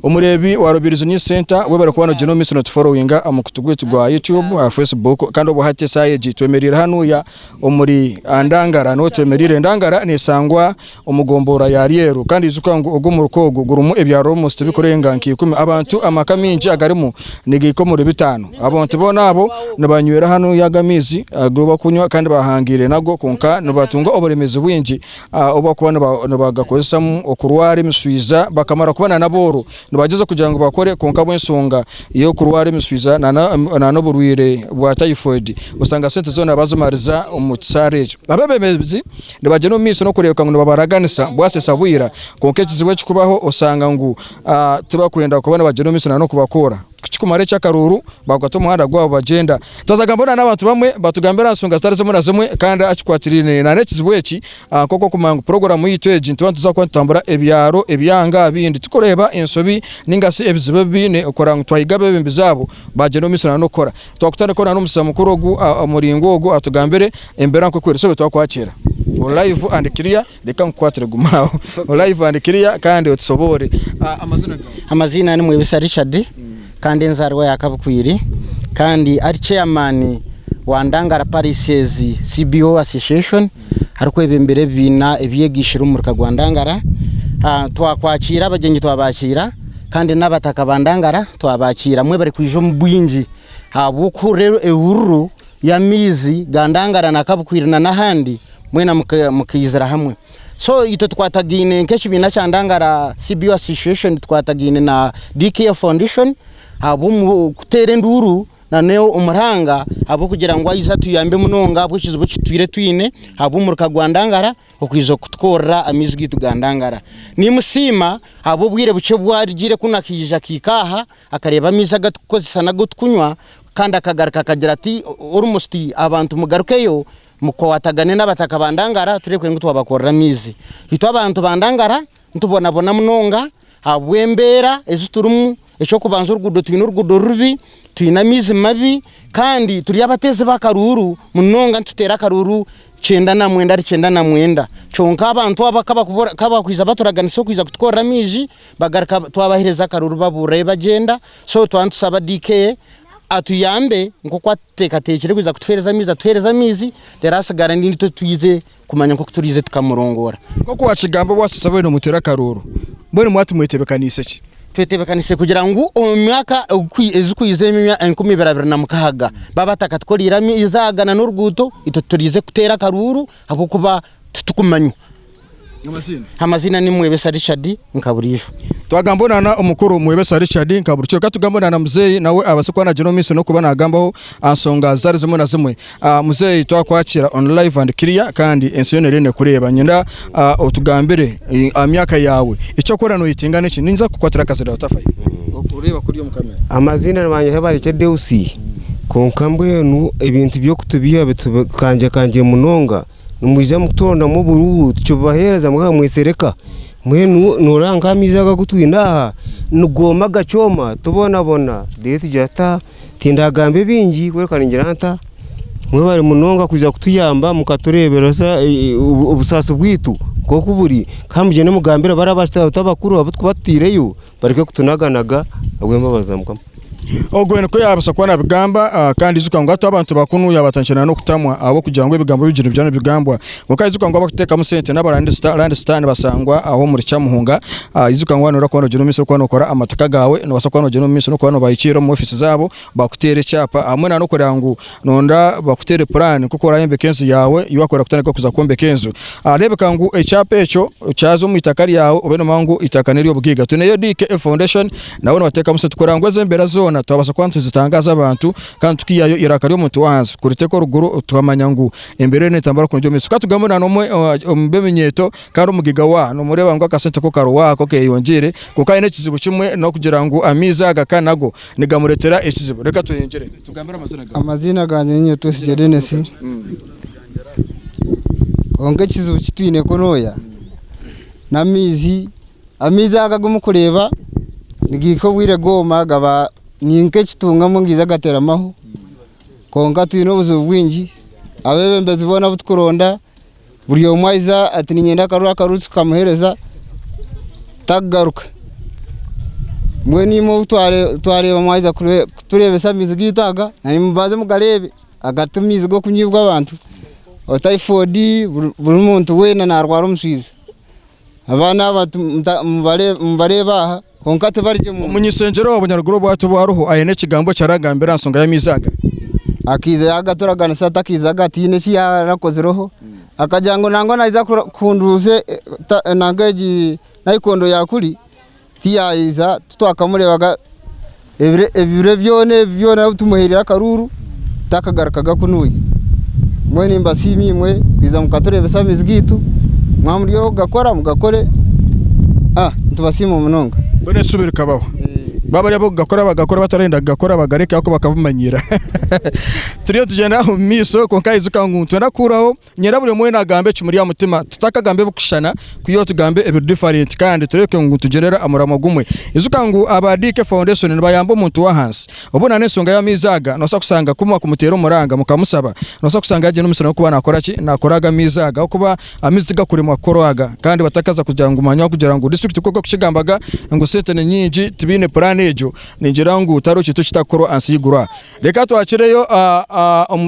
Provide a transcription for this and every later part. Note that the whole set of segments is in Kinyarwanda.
umurebi wa Rubirizi News Center we barakubana Geno Miss not following amukutugwitu gwa YouTube Facebook kandi obuhate sayeji twemerira hano ya omuri andangara no twemerire ndangara nisangwa umugombora ya ryeru kandi izuka ngo ugo mu rukogo gurumu ebyaro most bikorenga nkikumi abantu amakaminji agarimo nigiko muri bitano abantu bona abo nabanywera hano yagamizi agroba kunywa kandi bahangire nago konka nabatunga oburemezi bwinji oba kubana bagakozesa mu okurware miswiza bakamara kubana naboro nibageze kugira ngo bakore konka bwensonga iyo kurware miswiza na burwire bwa typhoid usanga sente zona bazumariza umutsarejo abebembezi nibageno miso no kureka ngo babaraganisa bwase sabwira konke kizibwe kikubaho usanga ngo tuba kwenda kubana bageno miso no kubakora kikumare cyakaruru bagata umuhanda gwabo bagenda tuzagambona n'abantu bamwe batugambira asonga stare zimwe nazimwe kandi akikwatirine na nekizibweki koko kumangu program yitweje ntubantu zakwantambura ebyaro ebyanga bindi tukoreba ensobi ningasi ebizibe bine okora twayigabe bembizabo bageno misana no kora twakutane kona no musamukuru ogu amuringo ogu atugambire embera nko kwere sobe twakwakira live and clear reka nkwatire gumaho live and clear kandi utsobore amazina ni Mwebisa Richard kandi nzarwa yakabukwiri kandi ari chairman wa Ndangara Parises CBO Association hariko ebembere bina ebyegishira umurika gwa Ndangara twakwakira abagenyi twabakira kandi nabataka bandangara twabakira mwe bari kwijo mbwinji habuko rero ehuru ya mizi gandangara nakabukwirana nahandi mwena mukizira hamwe so ito twatagine nkechi bina cyandangara CBO Association twatagine na DK Foundation abo kutere nduru na neo umuranga abo kugira ngo ayiza tuyambe munonga abo kizubo kitwire twine abo muruka gwandangara okwizo kutkorra amizigi tugandangara ni musima abo bwire buce bwarigire kunakija kikaha akareba miza gatukozesa na gutkunywa kandi akagaruka kagira ati urumusti abantu mugarukeyo mukwatagane n'abataka bandangara turekwe ngo twabakorra mizi hitwa abantu bandangara ntubona bona munonga abwembera ezuturumu echo kubanza urugudo twina urugudo rubi twina mizi mabi kandi turi abateze bakaruru munonga ntutera karuru 9 ari 9 chonka abantu abakaba kwiza baturaganisa kwiza kutwora miji bagaraka twabahereza karuru babure bagenda so twantusaba DK atuyambe nko kwateka tekere kwiza kutwereza mizi terasigara nindi tuyize kumanya nko turize tukamurongora nko kwakigambo wasisaba no mutera karuru mbone mwati mwetebekanise ki twetebekanise kugira ngo omyaka ezukuyizemya 2026 babataka tkorira izagana n'urguto itoturize kutera karuru hakukuba tutukumanyu amazina ni Mwebisa Richard nkaburijo twagambonana umukuru Mwebisa Richard nkaburijo katugambonana muzeyi nawe abasukwana Geno Miss no kubana agambaho ansonga zari zimwe na zimwe muzeyi twakwakira on live and clear kandi ensiyonere kureba nyenda utugambire amyaka yawe icyo kora no yitingane ki ninza kukwatira kazira utafaye ureba kuri yo mukamera amazina nabanye hebari cye Deusi konkambwe nu ibintu byo kutubiya bitubanje munonga numuiza mutonda mu buru cyo bahereza muka mwesereka mwe nuranga mizaga gutwinda nugoma gacoma tubona deti jata tindagambe bingi wekaningiranta mwe bari munonga kuza kutuyamba mukaturebera ubusasu bwitu koko buri kamuje no mugambira barabasta utabakuru abutwatireyo bareke kutunaganaga agwemba bazamukamo ogwene ko yabasa kwana bigamba kandi izuka ngo ato abantu bakunu yabatanchana no kutamwa abo kugira ngo ibigambo bijiro byane bigambwa ngo izuka ngo abakuteka musente n'abarande stand basangwa aho muri cyamuhunga izuka ngo wanura kwano Geno Miss ko nokora amataka gawe no basakwano Geno Miss no kwano bayiciro mu office zabo bakutere cyapa hamwe na no kora ngo nonda bakutere plan kuko rayembe kenzu yawe iwakora kutaneka kuza kombe kenzu arebe kangu ecyapa echo cyazo mu itakari yawe obeno mangu itakaneri obwiga tuneyo DK Foundation nawe bateka musete tukora ngo ezembera zona twabasa kwantu zitangaza abantu kandi tukiyayo irakari yo muntu wanzu kuriteko ruguru twamanya ngo embere netambara ku Geno Miss katugambona no mbemenyeto karo mugiga wa no mureba ngo akasente ko karo wako keyongere kuko ine kizibu kimwe no kugira ngo amiza agakanago nigamuretera ekizibu reka tuyengere tugambira amazina ganje nyeto sijedenesi onge kizibu kitwine konoya namizi amiza agagumukureba nigiko bwire goma gaba ninke kitunga mungiza gatera maho konga tuyino buzo bwinji abebembezi bona butkuronda buri omwaiza ati ninyenda karura karutu kamuhereza tagaruka mwe nimo twareba mwaza turebe samizi gitaga nani mubaze mugarebe agatumizi go kunyibwa abantu typhoid buri muntu wena narwara umusiza abana mubareba konkate barije umunyisengero w'abanyaruguru bwatu baruho ayene kigambo cyaragambira nsonga ya mizaga akiza yagatoragana sata kiza gatine ci yarakoze roho akajango nango naiza kunduze nangaji nayikondo yakuri tiyayiza tutwakamurebaga ebire byone tumuherera karuru takagarakaga kunuye mwe nimba simi mwe kwiza mukatorebe samizi gitu mwamuriyo gakora mugakore ntubasima munonga bone subira kabaho baba rebo gakora bagakora batarenda gakora bagareka ako bakabumanyira turiyo tugenda mu miso konkayizuka nguntu nakuraho nyirabure mwe nagambe cyumuri ya mutima tutakagambe bukushana kuyo tugambe ebi different kandi tureke nguntu tugerera amuramo gumwe izuka ngu abadike foundation bayamba umuntu wa hansi ubona nesonga ya mizaga nosa kusanga kumwa kumutera umuranga mukamusaba nosa kusanga je n'umusana kuba nakora ki nakoraga mizaga okuba amiziga kuri makoroaga kandi batakaza kujanga umanywa kugira ngo district koko kishigambaga ngo setene nyinji tibine nejo ningira ngo utaro kitu kitakoro ansigura reka twakireyo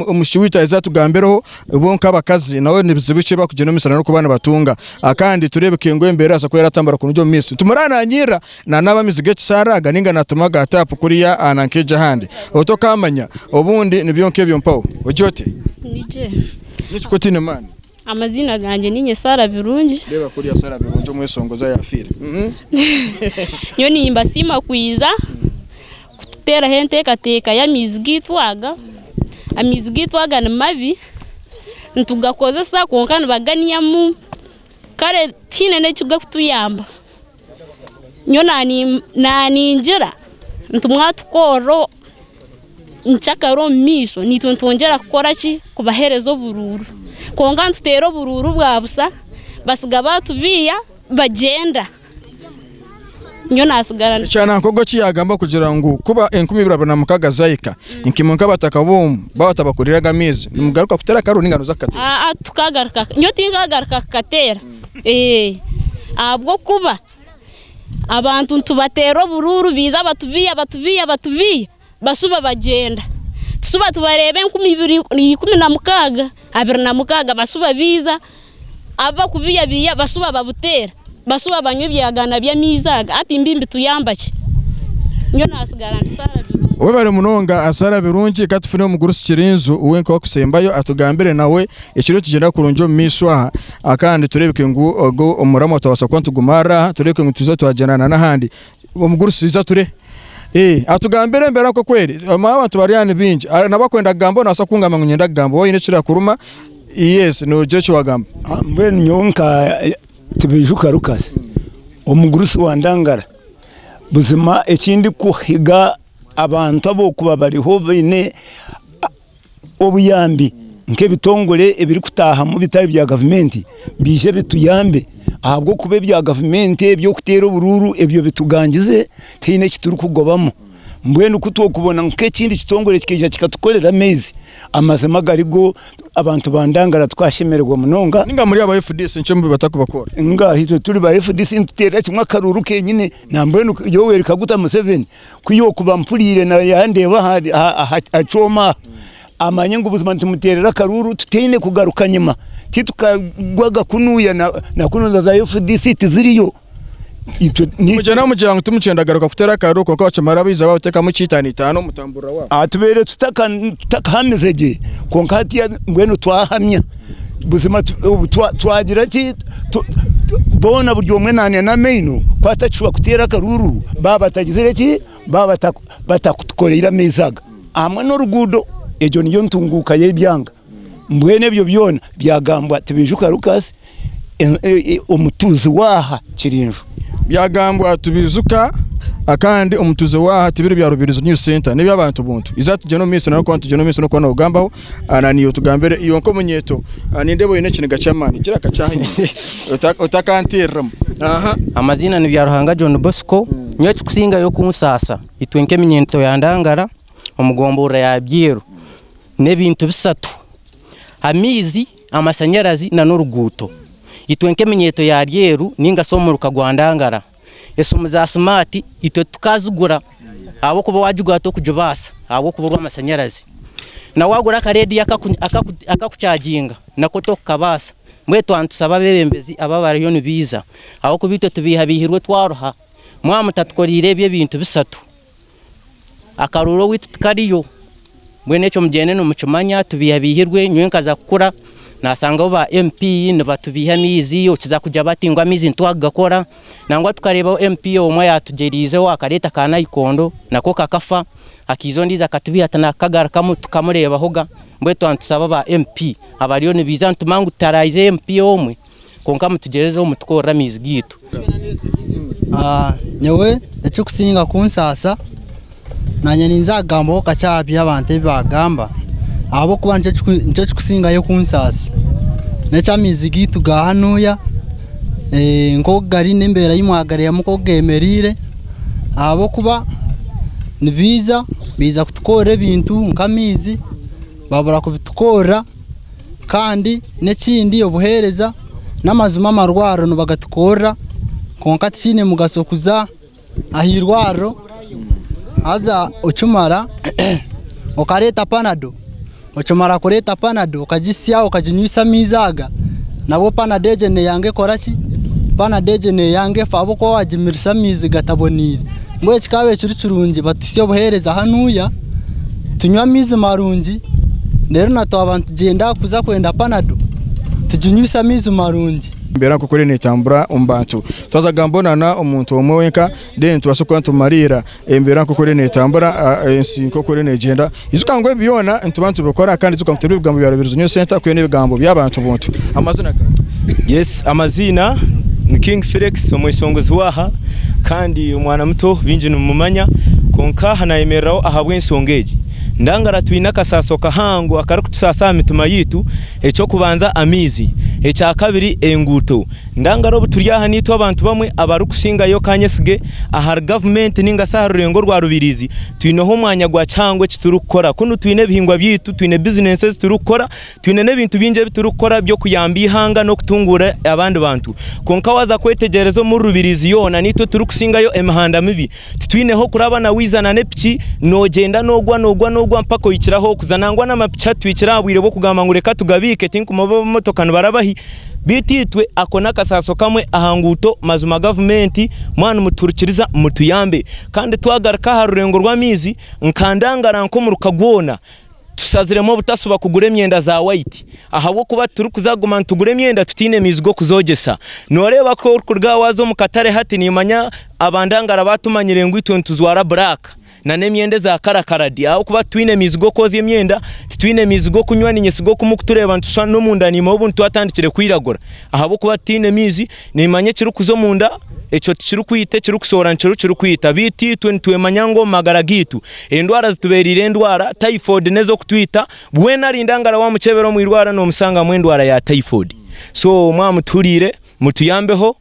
umushiwita izatugambereho bonka bakazi nawe nibizibice bakugena misana no kubana batunga akandi turebe kengwe mbere asa ko yaratambara kunjo misi tumarana nyira na nabamizige kisaraga ninga natumaga atapu kuriya anankeje handi otokamanya obundi nibyonke byompawo ojote nije nikutine mani amazina ganje ninye Sara Birungi reba kuri ya Sara Birungi umwesongoza yafira yo nimba sima kwiza kutera hente kateka ya mizigitwaga amizigitwaga na mabi ntugakozesa konkana baganiya mu kare tine ne cyuga kutuyamba nyo nani njira ntumwatukoro nchakaro miso nitwongera gukora ki kubaherezo bururu konga ntutero bururu bwabusa basiga batubiya bagenda nyo nasigara cyana nkogo kiyagamba kugira ngo kuba 10 mukaga zayika inkimunka batakabum batabakuriraga mizi nimugaruka kutera karo ningano zakate tukagaruka nyo tingagaruka katera abwo kuba abantu tubatero bururu biza batubiya basuba bagenda tusuba tubarebe 10 na mukaga basuba biza aba kubiya basuba babutera basuba banyebyagana bya mizaga ati mbimbi tuyambake nyo nasigara Sara we bare munonga asara birungi katufune umugurusi kirinzu uwenka wakusembayo atugambire nawe ekiro kigenda kurunjo miswa akandi turebeke ngo ogo umuramo tawasa kwantu gumara turebeke ngo tuza twajenana nahandi umugurusi iza ture atugambire mbera ko kweri mama tubariyane binji nabakwenda gambo nasa kungama ngenda gambo woyine kira kuruma yes no jecho wagamba mbene nyonka tibijuka rukasi omugurusi wandangara buzima ekindi kuhiga abantu abo kuba bariho bine obuyambi nke bitongole ebiri kutaha mu bitari bya government bije bituyambe ahabwo kube bya government byo kutera bururu ebyo bitugangize tine kituru kugobamo mbwene ukuto kubona nke kindi kitongole kikeje kikatukolera mezi amazema garigo abantu bandangara twashemererwa munonga ninga muri aba FDC nchembe batakubakora nga hito turi ba FDC ntutera kimwe karuru kenyine nambwene yowe kaguta mu 7 kuyo kuba mpulire na yandeba hari acoma amanye ngo ubuzima ntumuterera karuru tutene kugaruka nyuma titukagwaga kunuya na kunoza za FDC tiziriyo mujana mujyango tumucendagaruka kutera karuru ko kwacamara biza bateka mu citani 5 mutambura wabo atubere tutaka hamizeje konkati mbwene twahamya buzima twagira ki bona buryo umwe nane na meino kwatachuwa kutera karuru baba tagizire ki baba batakutukolera mezaga amwe no rugudo ejo niyo ntunguka yebyanga mbwene byo byona byagambwa tibijuka rukasi umutuzi waha kirinjo byagambwa tubizuka akandi umutuzi waha tibiri bya rubirizo new center nibi abantu buntu izatujeno miso na kwantu jeno miso no kwana ugambaho ananiyo tugambere iyo nko munyeto nindebo yine kiniga cyamani kira kacahi utakantiramo amazina ni bya Ruhanga John Bosco nyo kusinga yo kumusasa itwenke minyento yandangara umugombora ya byero nebintu bisatu amizi amasanyarazi na n'uruguto itwenke minyeto ya ryeru ninga somuruka gwandangara esimu za smart ito tukazugura abo kuba wajugura to kujubasa abo kuba amashanyarazi na wagura karedi akakucajinga nako to kabasa mwe twantusaba Abebembezi ababariyo nibiza abo kubito tubihabihirwe twaroha mwamutatukorire bye bintu bisatu akaruro witu tukariyo mwe neco mugene no mucumanya tubihabihirwe nywe nkaza kukura nasanga ba MP nibatubiha mizi okiza kuja batingwa mizi ntwagakora nangwa tukareba MP omwe yatugerize wakareta kana ikondo nako kakafa akizo ndiza katubiha tana kagara kamu tukamureba hoga mbwe twantusaba ba MP abariyo nibiza ntumangu taraize MP omwe konka mutugereze mutukora mizi gitu nyewe echo kusinga kunsasa nanye ninzagamba okachapi abantu bagamba abo kuba nje kusinga yo kunsasa necha mizi gitu ga hanuya ngo gari nembera yimwagare yamuko gemerire abo kuba nibiza biza kutukora ibintu nkamizi babura kubitukora kandi nekindi obuhereza namazuma marwaro no bagatukora konka tine mugasokuza ahirwaro aza uchumara okareta panado ochomara kureta panado ukajisia ukajinyisa mizaga nabo panadeje ne yange koraki panadeje ne yange fabo ko wajimirisa mizi gatabonire mwe kikawe cyurucurungi batusyo buhereza hanuya tunywa mizi marungi rero nato abantu genda kuza kwenda panado tujinyisa mizi marungi mbera kukore netambura umbantu twazagambonana omuntu omwe wenka then twasokwa ntumarira mbera kukore netambura ensinko kore negenda izukangwe byona ntubantu bikora kandi zukamutera ibigambo bya Revision Center kuyene ibigambo by'abantu bontu amazina yes amazina ni King Felix omwisongozi waha kandi umwana muto binje numumanya konka hanayemerao ahabwensongeji ndangara twina kasaso kahangu akarukutusasa mituma yitu echo kubanza amizi echa kabiri enguto ndangaro buturya hanitwa abantu bamwe abarukusinga yo kanyesige ahar government ninga sarurengo rwa rubirizi twinoho mwanya gwa cyangwe kiturukora kuno twine bihingwa byitu twine businesses turukora twine nebintu binje biturukora byo kuyamba ihanga no kutungura abandi bantu konka waza kwetegerezo mu rubirizi yona nito turukusinga yo emahanda mibi twineho kurabana wizana nepiki nogenda nogwa mpako yikiraho kuzanangwa n'amapicha twikira abwire bo kugamba ngo reka tugabike tinku motoka barabahi bititwe akona kasaso kamwe ahanguto mazuma government mwana muturukiriza mutuyambe kandi twagaruka harurengo rw'amizi nkandangara nko mu rukagona tusaziremo butasuba kugura emyenda za white ahabo kuba turi kuzaguma tugure emyenda tutine mizigo kuzogesa noreba ko kurga wazo mu katare hati nimanya abandangara batumanyire ngo itwe tuzwara black na nemyende za karakaradi aho kuba twine mizigo kozi emyenda twine mizigo kunywa ninyesigo kumukutureba ntusha no munda ni mobu ntwatandikire kwiragora ahabo kuba tine mizi nimanye kiri kuzo munda echo kiri kwite kiri kusora kiri kwita biti twemanya ngo magara gitu endwara zituberire endwara typhoid nezo kutwita bwena rindangara wa mukebero mu irwara no musanga mu endwara ya typhoid so mwamuturire mutuyambeho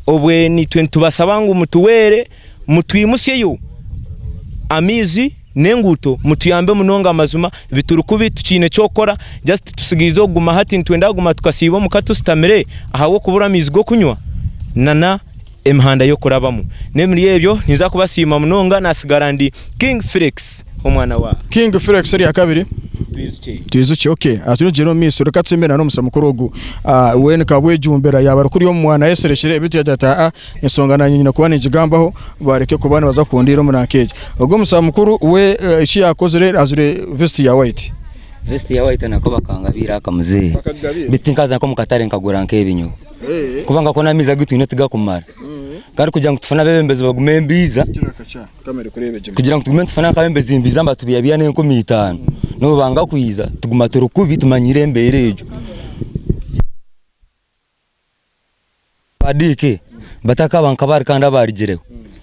obwe ni tubasaba ngo mutuwere mutwimusyeyo amizi nenguto mutuyambe munonga amazuma biturukubi tukine cyokora just tusigizo guma hati ntwenda guma tukasibo mukatustamire ahawo kubura mizigo kunywa nana emhanda yo kurabamo nemri yebyo niza kubasima munonga nasigarandi King Felix omwana wa King Felix ari akabiri tuizuki okay atujero miso rukatsembera no musamukurugu wene kabwejumbera yabara kuri yo mwana yeserekire ibiti yajata insongana nyina kubana igigambaho bareke kubana baza kundira mu nakeje ubwo musamukuru we ishi yakozere azure vest ya white nako bakangabira akamuze bitinkaza ko mukatare nkagura nkebinyo kubanga ko namiza gitu inetiga kumara kandi kugira ngo tufana Abebembezi bagume mbiza kugira ngo tugume tufana Abebembezi mbiza mbatubiya bya nenko 5 no banga kuyiza tuguma turukubi tumanyire mberejo badike bataka bankabari kandi abarigireho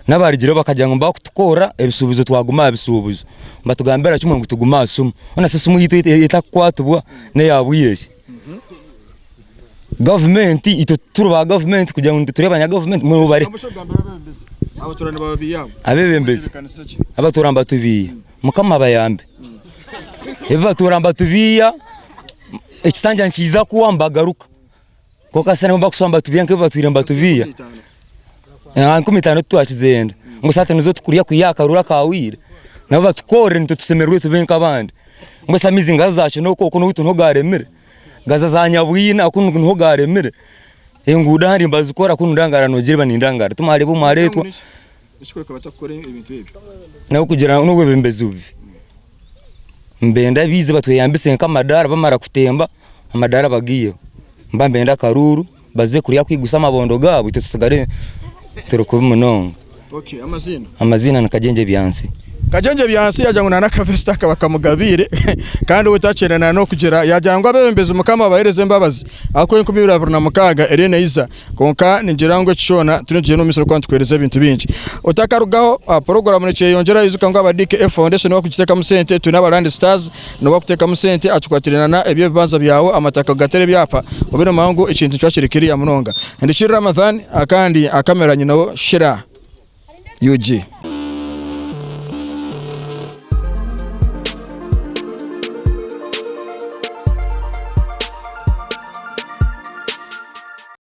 n'abarigireho bakajya ngo bakutukora ebisubuzo twaguma ebisubuzo batugambera cyumwe ngo tuguma asumu ona sesumu yitakwatubwa ne yabwiyeje government ito turuba government kugira ngo turebanya government mu bari abaturana babiyabo Abebembezi abaturamba tubiye mukama bayambe ebaturamba tubiya ekisanja nkiza kuwamba garuka koka sana mba kusamba tubiya nke baturamba tubiya 15 twakizenda ngo sate nizo tukuriya kuyakarura kawire nabo batukore nito tusemerwe tubenka abandi ngo samizi ngazacu no koko no ntugaremere gaza zanyabwina akuno ntugaremere enguda hari mbazi ukora kuno ndangara nogire banindangara tumare bo maretwa ishikore batakore ibintu bibi naho kugira no Abebembezi ubi mbenda bize batweyambise nkamadara bamara kutemba amadara bagiye mbambenda karuru baze kuriya kwigusa amabondo gabo itusigare turuko munonga. Okay, amazina nakajenje byansi kajenje byansi yajanguna na kavista kabakamugabire kandi utacerana no kugira yajangwa Abebembezi umukama bahereze mbabazi ako 2026 Irene Iza konka ninjirangwe cishona tunije no misoro kwa twereza ibintu binji utakarugaho program nece yongera izuka ngo abadike foundation bakugiteka musente tunabarandi stars no bakuteka musente atukwatirana ebyo bibanza byawe amataka gatere byapa ubino mangu ikintu cyakirikiri ya munonga ndikiri Ramadhan akandi akameranye nawo shira UG